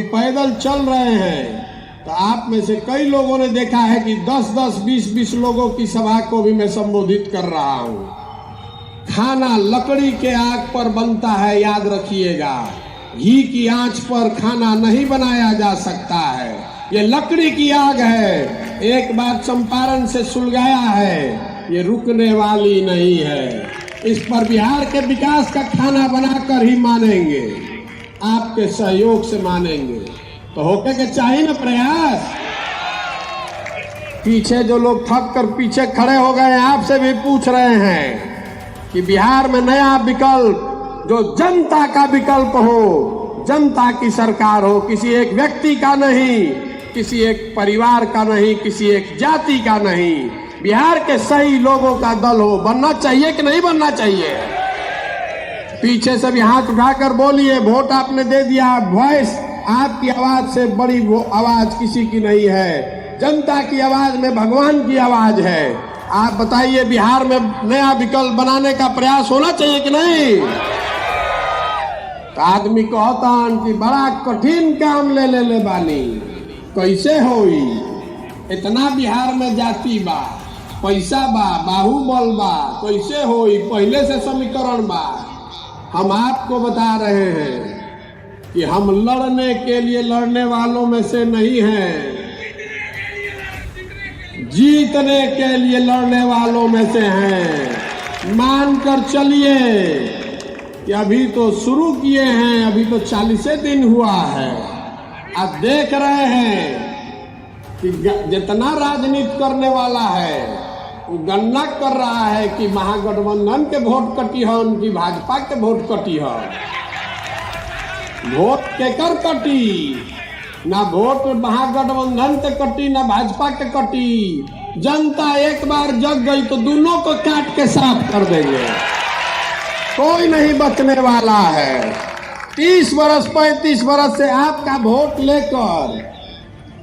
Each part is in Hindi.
पैदल चल रहे हैं तो आप में से कई लोगों ने देखा है कि 10-10, 20-20 लोगों की सभा को भी मैं संबोधित कर रहा हूं। खाना लकड़ी के आग पर बनता है, याद रखिएगा। घी की आंच पर खाना नहीं बनाया जा सकता है। ये लकड़ी की आग है, एक बार चंपारण से सुलगाया है, ये रुकने वाली नहीं है। इस पर बिहार के विकास का खाना बनाकर ही मानेंगे, आपके सहयोग से मानेंगे। तो होके के चाहिए ना प्रयास। पीछे जो लोग थक कर पीछे खड़े हो गए, आपसे भी पूछ रहे हैं कि बिहार में नया विकल्प जो जनता का विकल्प हो, जनता की सरकार हो, किसी एक व्यक्ति का नहीं, किसी एक परिवार का नहीं, किसी एक जाति का नहीं, बिहार के सही लोगों का दल हो। बनना चाहिए कि नहीं बनना चाहिए? पीछे से भी हाथ उठाकर बोलिए, वोट आपने दे दिया। वॉइस, आपकी आवाज से बड़ी वो आवाज किसी की नहीं है। जनता की आवाज में भगवान की आवाज है। आप बताइए, बिहार में नया विकल्प बनाने का प्रयास होना चाहिए कि नहीं? तो आदमी कहता कि बड़ा कठिन काम ले बानी, कैसे होई? इतना बिहार में जाति बा, पैसा बा, बाहुबल बा, कैसे होई? पहले से समीकरण बा। हम आपको बता रहे हैं कि हम लड़ने के लिए लड़ने वालों में से नहीं हैं, जीतने के लिए लड़ने वालों में से हैं। मानकर चलिए कि अभी तो शुरू किए हैं, अभी तो 40 दिन हुआ है। आप देख रहे हैं कि जितना राजनीति करने वाला है वो गणना कर रहा है कि महागठबंधन के वोट कटी है, उनकी भाजपा के वोट कटी है। वोट केकर कटी? ना वोट महागठबंधन के कटी, ना भाजपा के कटी। जनता एक बार जग गई तो दोनों को काट के साफ कर देंगे, कोई नहीं बचने वाला है। 30 वर्ष 35 वर्ष से आपका वोट लेकर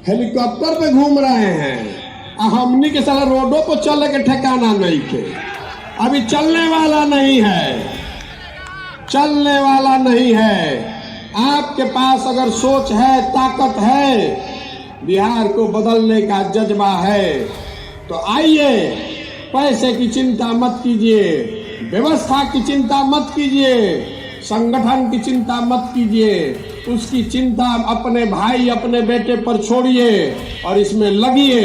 हेलीकॉप्टर पे घूम रहे हैं, हमनी के सारा रोडों पर चलने के ठिकाना नहीं थे। अभी चलने वाला नहीं है, चलने वाला नहीं है। आपके पास अगर सोच है, ताकत है, बिहार को बदलने का जज्बा है, तो आइए। पैसे की चिंता मत कीजिए, व्यवस्था की चिंता मत कीजिए, संगठन की चिंता मत कीजिए। उसकी चिंता अपने भाई, अपने बेटे पर छोड़िए और इसमें लगिए।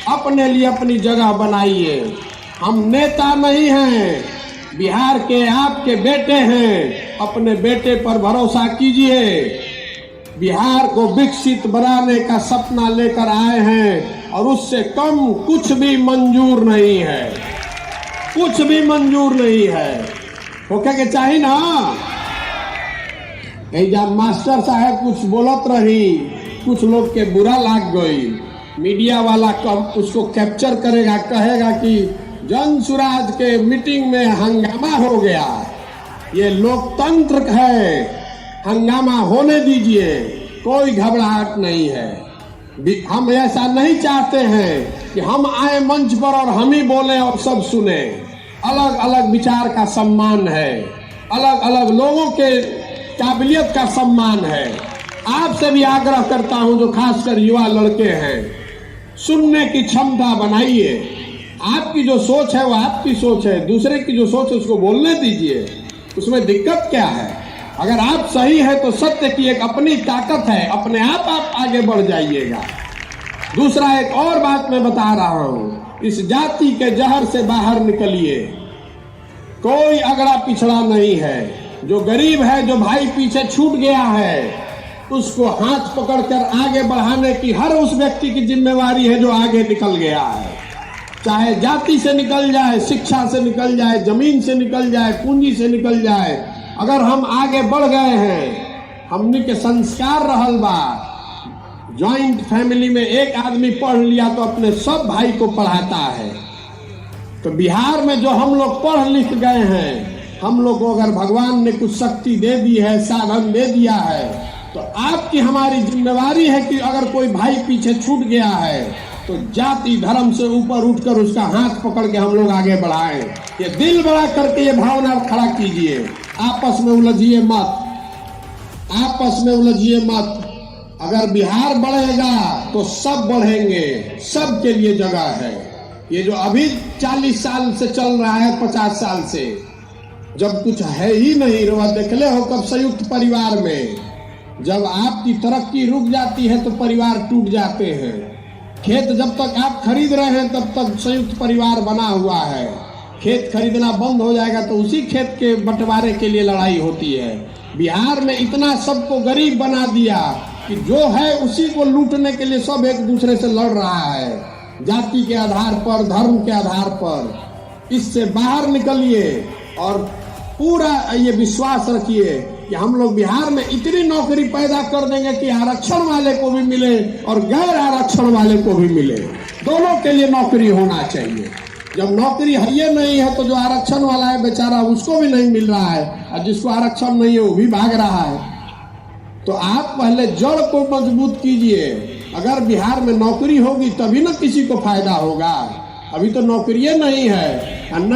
अपने लिए अपनी जगह बनाइए। हम नेता नहीं हैं, बिहार के आपके बेटे हैं। अपने बेटे पर भरोसा कीजिए। बिहार को विकसित बनाने का सपना लेकर आए हैं और उससे कम कुछ भी मंजूर नहीं है, कुछ भी मंजूर नहीं है। होके के चाहिए ना? जब मास्टर साहब कुछ बोलत रही, कुछ लोग के बुरा लाग गई। मीडिया वाला कब उसको कैप्चर करेगा, कहेगा कि जन सुराज के मीटिंग में हंगामा हो गया। ये लोकतंत्र है, हंगामा होने दीजिए, कोई घबराहट नहीं है। हम ऐसा नहीं चाहते हैं कि हम आए मंच पर और हम ही बोले और सब सुने। अलग अलग विचार का सम्मान है, अलग अलग लोगों के काबिलियत का सम्मान है। आपसे भी आग्रह करता हूं, जो खासकर युवा लड़के हैं, सुनने की क्षमता बनाइए। आपकी जो सोच है वो आपकी सोच है, दूसरे की जो सोच है उसको बोलने दीजिए। उसमें दिक्कत क्या है? अगर आप सही है तो सत्य की एक अपनी ताकत है, अपने आप आगे बढ़ जाइएगा। दूसरा एक और बात मैं बता रहा हूं, इस जाति के जहर से बाहर निकलिए। कोई अगड़ा पिछड़ा नहीं है। जो गरीब है, जो भाई पीछे छूट गया है, उसको हाथ पकड़कर आगे बढ़ाने की हर उस व्यक्ति की जिम्मेवारी है जो आगे निकल गया है। चाहे जाति से निकल जाए, शिक्षा से निकल जाए, जमीन से निकल जाए, पूंजी से निकल जाए, अगर हम आगे बढ़ गए हैं, हमनी के संस्कार रहल बा। जॉइंट फैमिली में एक आदमी पढ़ लिया तो अपने सब भाई को पढ़ाता है। तो बिहार में जो हम लोग पढ़ लिख गए हैं, हम लोग को अगर भगवान ने कुछ शक्ति दे दी है, साधन दे दिया है, तो आपकी हमारी जिम्मेवारी है कि अगर कोई भाई पीछे छूट गया है तो जाति धर्म से ऊपर उठकर उसका हाथ पकड़ के हम लोग आगे बढ़ाएं। ये दिल बड़ा करके ये भावना खड़ा कीजिए। आपस में उलझिए मत, आपस में उलझिए मत। अगर बिहार बढ़ेगा तो सब बढ़ेंगे, सबके लिए जगह है। ये जो अभी 40 साल से चल रहा है, 50 साल से, जब कुछ है ही नहीं, रोआ देखले हो कब संयुक्त परिवार में जब आपकी तरक्की रुक जाती है तो परिवार टूट जाते हैं। खेत जब तक आप खरीद रहे हैं तब तक संयुक्त परिवार बना हुआ है, खेत खरीदना बंद हो जाएगा तो उसी खेत के बंटवारे के लिए लड़ाई होती है। बिहार में इतना सबको गरीब बना दिया कि जो है उसी को लूटने के लिए सब एक दूसरे से लड़ रहा है, जाति के आधार पर, धर्म के आधार पर। इससे बाहर निकलिए और पूरा ये विश्वास रखिए कि हम लोग बिहार में इतनी नौकरी पैदा कर देंगे कि आरक्षण वाले को भी मिले और गैर आरक्षण वाले को भी मिले, दोनों के लिए नौकरी होना चाहिए। जब नौकरी है ये नहीं है तो जो आरक्षण वाला है बेचारा उसको भी नहीं मिल रहा है, और जिसको आरक्षण नहीं है वो भी भाग रहा है। तो आप पहले जड़ को मजबूत कीजिए। अगर बिहार में नौकरी होगी तभी ना किसी को फायदा होगा। अभी तो नौकरियां नहीं है।